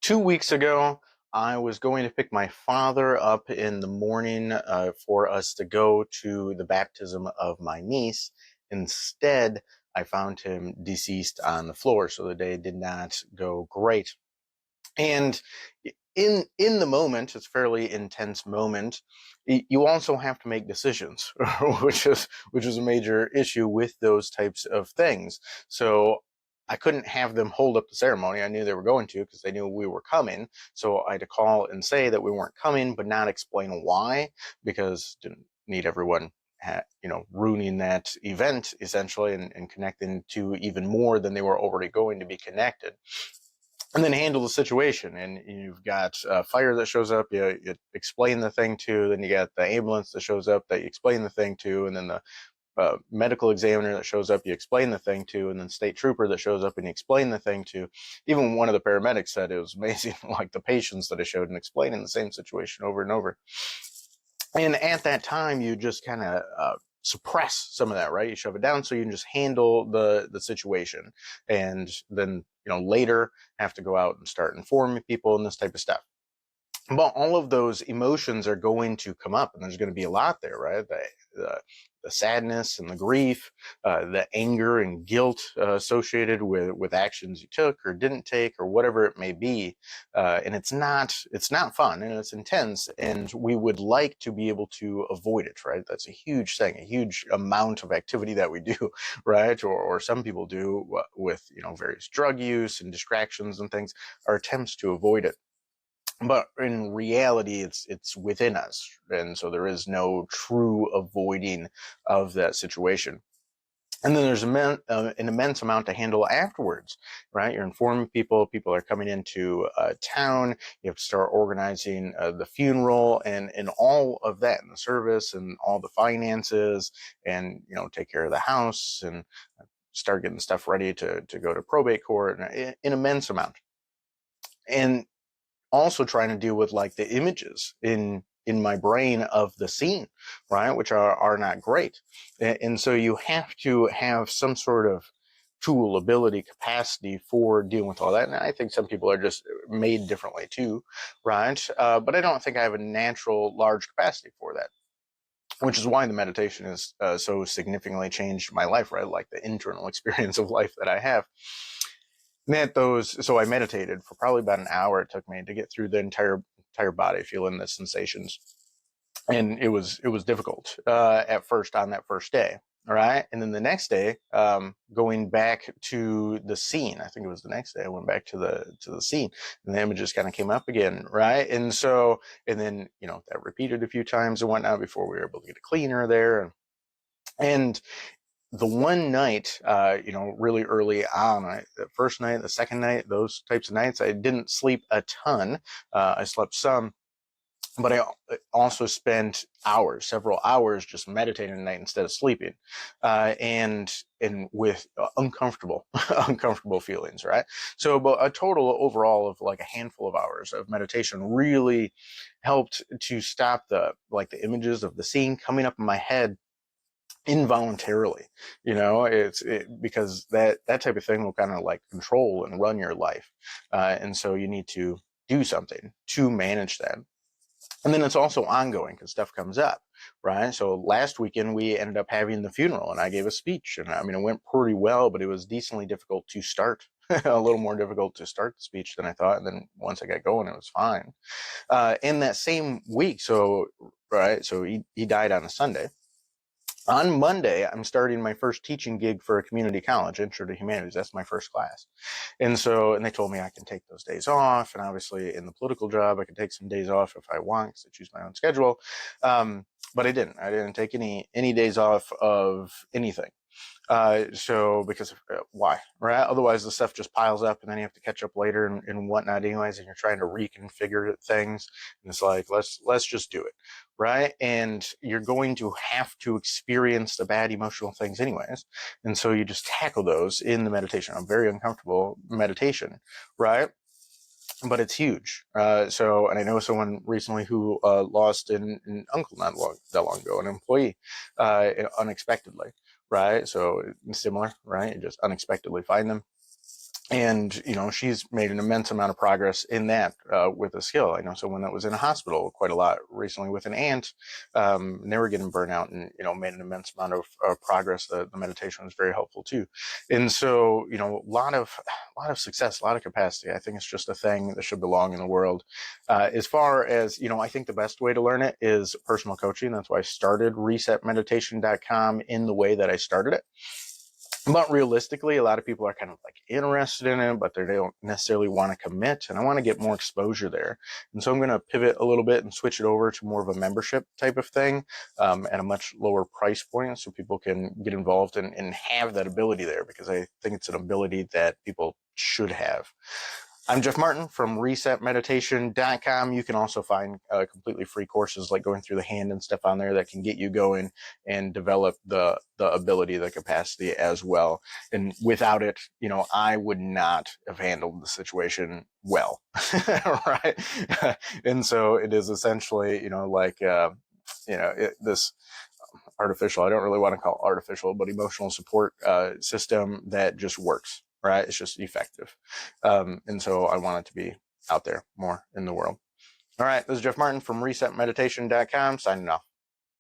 2 weeks ago, I was going to pick my father up in the morning for us to go to the baptism of my niece. Instead, I found him deceased on the floor, so the day did not go great. And in the moment, it's a fairly intense moment. You also have to make decisions, which is a major issue with those types of things. So I couldn't have them hold up the ceremony. I knew they were going to because they knew we were coming. So I had to call and say that we weren't coming, but not explain why, because didn't need everyone ruining that event essentially and connecting to even more than they were already going to be connected, and then handle the situation. And you've got fire that shows up, you explain the thing to, then you got the ambulance that shows up that you explain the thing to, and then the medical examiner that shows up, you explain the thing to, and then state trooper that shows up and you explain the thing to. Even one of the paramedics said it was amazing, like the patients that I showed and explaining the same situation over and over. And at that time, you just kind of suppress some of that, right? You shove it down so you can just handle the situation, and then later have to go out and start informing people and this type of stuff. But all of those emotions are going to come up, and there's going to be a lot there, right? The sadness and the grief, the anger and guilt associated with actions you took or didn't take or whatever it may be, and it's not fun, and it's intense, and we would like to be able to avoid it, right? That's a huge thing, a huge amount of activity that we do, right? Or some people do with various drug use and distractions and things, are attempts to avoid it. But in reality, it's within us, and so there is no true avoiding of that situation. And then there's an immense amount to handle afterwards, right? You're informing people. People are coming into town. You have to start organizing the funeral and all of that, and the service and all the finances, and take care of the house and start getting stuff ready to go to probate court. An immense amount. And also trying to deal with like the images in my brain of the scene, right, which are not great. And so you have to have some sort of tool, ability, capacity for dealing with all that. And I think some people are just made differently too, right? But I don't think I have a natural large capacity for that, which is why the meditation is so significantly changed my life, right? Like the internal experience of life that I have. So I meditated for probably about an hour. It took me to get through the entire body, feeling the sensations, and it was difficult at first on that first day. All right, and then the next day, going back to the scene. I think it was the next day. I went back to the scene, and the images kind of came up again, right? And then that repeated a few times and whatnot before we were able to get a cleaner there, and the one night, really early on, the first night, the second night, those types of nights, I didn't sleep a ton. I slept some, but I also spent several hours, just meditating at night instead of sleeping, and with uncomfortable, uncomfortable feelings, right? So, about a total overall of like a handful of hours of meditation really helped to stop the images of the scene coming up in my head involuntarily. Because that type of thing will kind of like control and run your life, and so you need to do something to manage that. And then it's also ongoing because stuff comes up, right? So last weekend we ended up having the funeral, and I gave a speech, and I mean it went pretty well, but it was decently difficult to start. A little more difficult to start the speech than I thought, and then once I got going, it was fine. In that same week, so he died on a Sunday. On Monday, I'm starting my first teaching gig for a community college, Intro to Humanities. That's my first class. And they told me I can take those days off. And obviously in the political job, I can take some days off if I want, because I choose my own schedule. But I didn't. I didn't take any days off of anything. So because why, right? Otherwise the stuff just piles up, and then you have to catch up later and whatnot anyways, and you're trying to reconfigure things, and it's like, let's just do it, right? And you're going to have to experience the bad emotional things anyways, and so you just tackle those in the meditation. A very uncomfortable meditation, right? But it's huge. And I know someone recently who lost an uncle not that long ago, an employee, unexpectedly, right? So similar, right? You just unexpectedly find them. And she's made an immense amount of progress in that with a skill. I know someone that was in a hospital quite a lot recently with an aunt, and they were getting burnout, and made an immense amount of progress. The meditation was very helpful too. And so a lot of success, a lot of capacity. I think it's just a thing that should belong in the world. As far as I think the best way to learn it is personal coaching. That's why I started resetmeditation.com in the way that I started it. But realistically, a lot of people are kind of like interested in it, but they don't necessarily want to commit. And I want to get more exposure there. And so I'm going to pivot a little bit and switch it over to more of a membership type of thing, at a much lower price point, so people can get involved and have that ability there, because I think it's an ability that people should have. I'm Jeff Martin from resetmeditation.com. You can also find completely free courses, like going through the hand and stuff on there, that can get you going and develop the ability, the capacity as well. And without it, I would not have handled the situation well. Right. And so it is essentially, this artificial, I don't really want to call it artificial, but emotional support system that just works, right? It's just effective. And so I want it to be out there more in the world. All right, this is Jeff Martin from resetmeditation.com signing off.